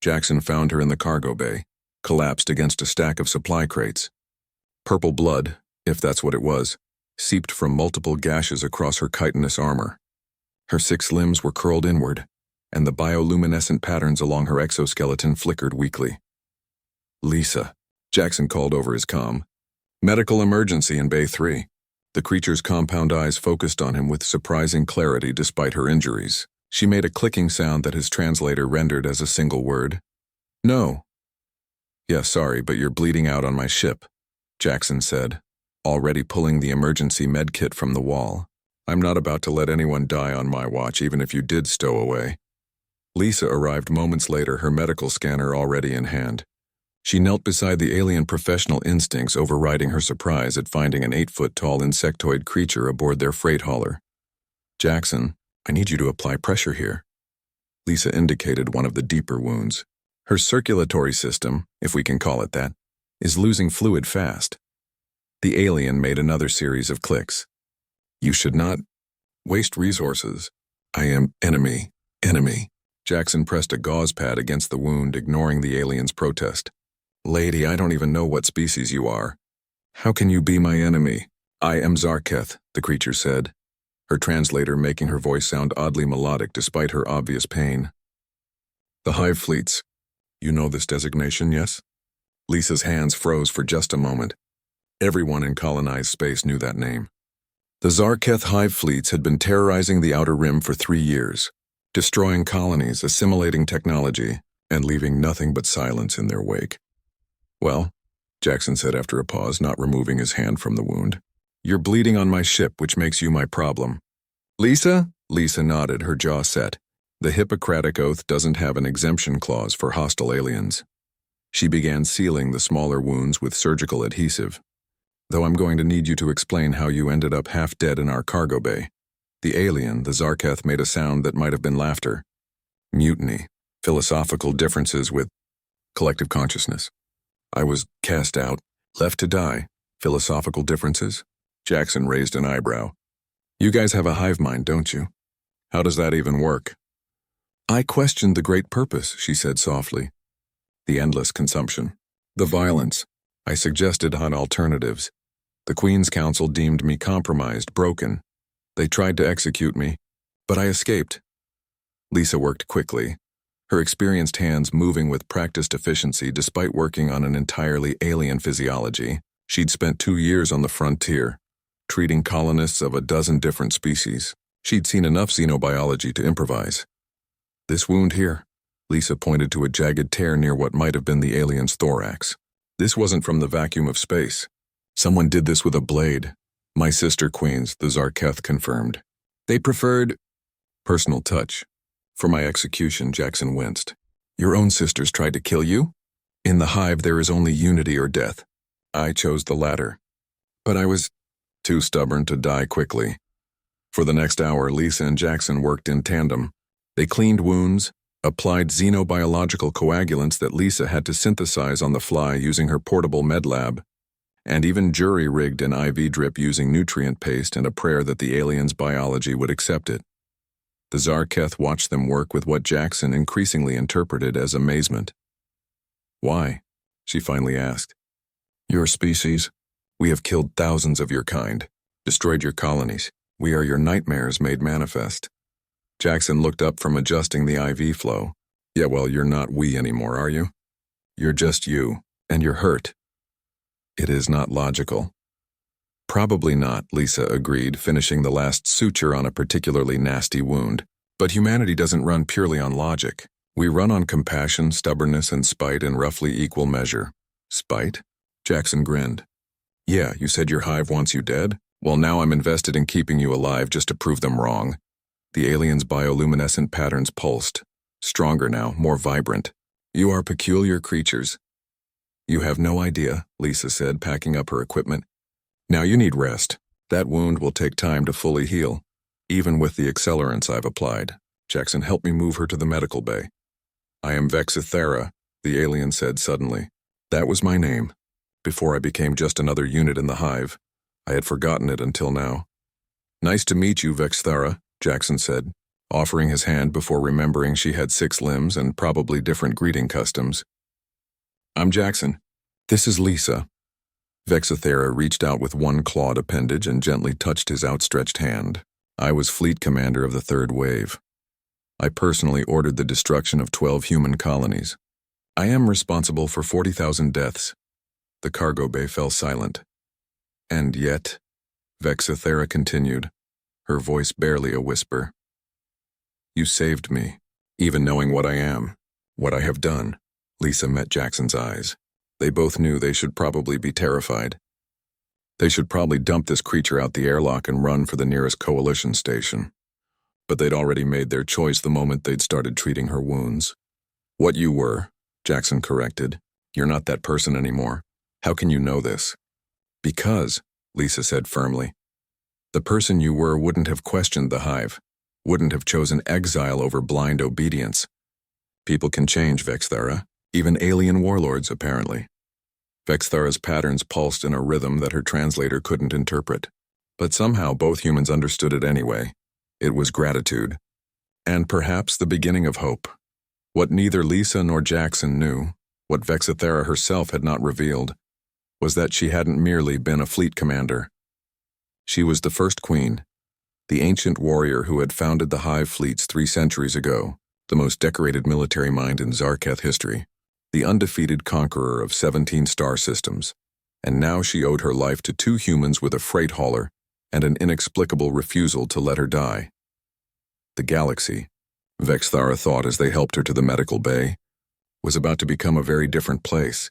Jackson found her in the cargo bay, collapsed against a stack of supply crates. Purple blood, if that's what it was, seeped from multiple gashes across her chitinous armor. Her 6 limbs were curled inward, and the bioluminescent patterns along her exoskeleton flickered weakly. "Lisa," Jackson called over his comm. "Medical emergency in Bay 3. The creature's compound eyes focused on him with surprising clarity despite her injuries. She made a clicking sound that his translator rendered as a single word. "No." "Yeah, sorry, but you're bleeding out on my ship," Jackson said, already pulling the emergency medkit from the wall. "I'm not about to let anyone die on my watch, even if you did stow away." Lisa arrived moments later, her medical scanner already in hand. She knelt beside the alien professional instincts overriding her surprise at finding an 8-foot-tall insectoid creature aboard their freight hauler. "Jackson, I need you to apply pressure here." Lisa indicated one of the deeper wounds. "Her circulatory system, if we can call it that, is losing fluid fast." The alien made another series of clicks. "You should not waste resources. I am enemy. Jackson pressed a gauze pad against the wound, ignoring the alien's protest. "Lady, I don't even know what species you are. How can you be my enemy?" "I am Zarketh," the creature said, her translator making her voice sound oddly melodic despite her obvious pain. "The Hive fleets. You know this designation, yes?" Lisa's hands froze for just a moment. Everyone in colonized space knew that name. The Zarketh Hive fleets had been terrorizing the Outer Rim for 3 years, destroying colonies, assimilating technology, and leaving nothing but silence in their wake. "Well," Jackson said after a pause, not removing his hand from the wound, "you're bleeding on my ship, which makes you my problem." "Lisa?" Lisa nodded, her jaw set. The Hippocratic Oath doesn't have an exemption clause for hostile aliens. She began sealing the smaller wounds with surgical adhesive. "Though I'm going to need you to explain how you ended up half dead in our cargo bay." The alien, the Zarketh, made a sound that might have been laughter. "Mutiny. Philosophical differences with collective consciousness. I was cast out, left to die. Philosophical differences?" Jackson raised an eyebrow. "You guys have a hive mind, don't you? How does that even work?" "I questioned the great purpose," she said softly. "The endless consumption. The violence. I suggested hot alternatives. The Queen's Council deemed me compromised, broken. They tried to execute me, but I escaped." Lisa worked quickly, her experienced hands moving with practiced efficiency despite working on an entirely alien physiology. She'd spent 2 years on the frontier, treating colonists of a dozen different species. She'd seen enough xenobiology to improvise. "This wound here," Lisa pointed to a jagged tear near what might have been the alien's thorax. "This wasn't from the vacuum of space. Someone did this with a blade." "My sister queens," the Zarketh confirmed. "They preferred personal touch. For my execution," Jackson winced. "Your own sisters tried to kill you? In the hive there is only unity or death. I chose the latter. But I was too stubborn to die quickly." For the next hour, Lisa and Jackson worked in tandem. They cleaned wounds, applied xenobiological coagulants that Lisa had to synthesize on the fly using her portable med lab, and even jury-rigged an IV drip using nutrient paste and a prayer that the alien's biology would accept it. The Zarketh watched them work with what Jackson increasingly interpreted as amazement. "Why?" she finally asked. "Your species. We have killed thousands of your kind, destroyed your colonies. We are your nightmares made manifest." Jackson looked up from adjusting the IV flow. "Yeah, well, you're not we anymore, are you? You're just you, and you're hurt." "It is not logical." "Probably not," Lisa agreed, finishing the last suture on a particularly nasty wound. "But humanity doesn't run purely on logic. We run on compassion, stubbornness, and spite in roughly equal measure." "Spite?" Jackson grinned. "Yeah, you said your hive wants you dead? Well, now I'm invested in keeping you alive just to prove them wrong." The alien's bioluminescent patterns pulsed. Stronger now, more vibrant. "You are peculiar creatures." "You have no idea," Lisa said, packing up her equipment. "Now you need rest. That wound will take time to fully heal, even with the accelerants I've applied." Jackson helped me move her to the medical bay. "I am Vexithera," the alien said suddenly. "That was my name. Before I became just another unit in the hive. I had forgotten it until now." "Nice to meet you, Vexithera," Jackson said, offering his hand before remembering she had 6 limbs and probably different greeting customs. "I'm Jackson. This is Lisa." Vexathera reached out with one clawed appendage and gently touched his outstretched hand. "I was fleet commander of the 3rd wave. I personally ordered the destruction of 12 human colonies. I am responsible for 40,000 deaths." The cargo bay fell silent. "And yet," Vexathera continued, her voice barely a whisper, "you saved me, even knowing what I am, what I have done." Lisa met Jackson's eyes. They both knew they should probably be terrified. They should probably dump this creature out the airlock and run for the nearest coalition station. But they'd already made their choice the moment they'd started treating her wounds. "What you were," Jackson corrected. "You're not that person anymore. How can you know this?" "Because," Lisa said firmly, "the person you were wouldn't have questioned the hive, wouldn't have chosen exile over blind obedience. People can change, Vexthara, even alien warlords, apparently." Vexthara's patterns pulsed in a rhythm that her translator couldn't interpret. But somehow both humans understood it anyway. It was gratitude. And perhaps the beginning of hope. What neither Lisa nor Jackson knew, what Vexathera herself had not revealed, was that she hadn't merely been a fleet commander. She was the first queen, the ancient warrior who had founded the hive fleets 3 centuries ago, the most decorated military mind in Zarketh history, the undefeated conqueror of 17 star systems, and now she owed her life to 2 humans with a freight hauler and an inexplicable refusal to let her die. The galaxy, Vexthara thought as they helped her to the medical bay, was about to become a very different place.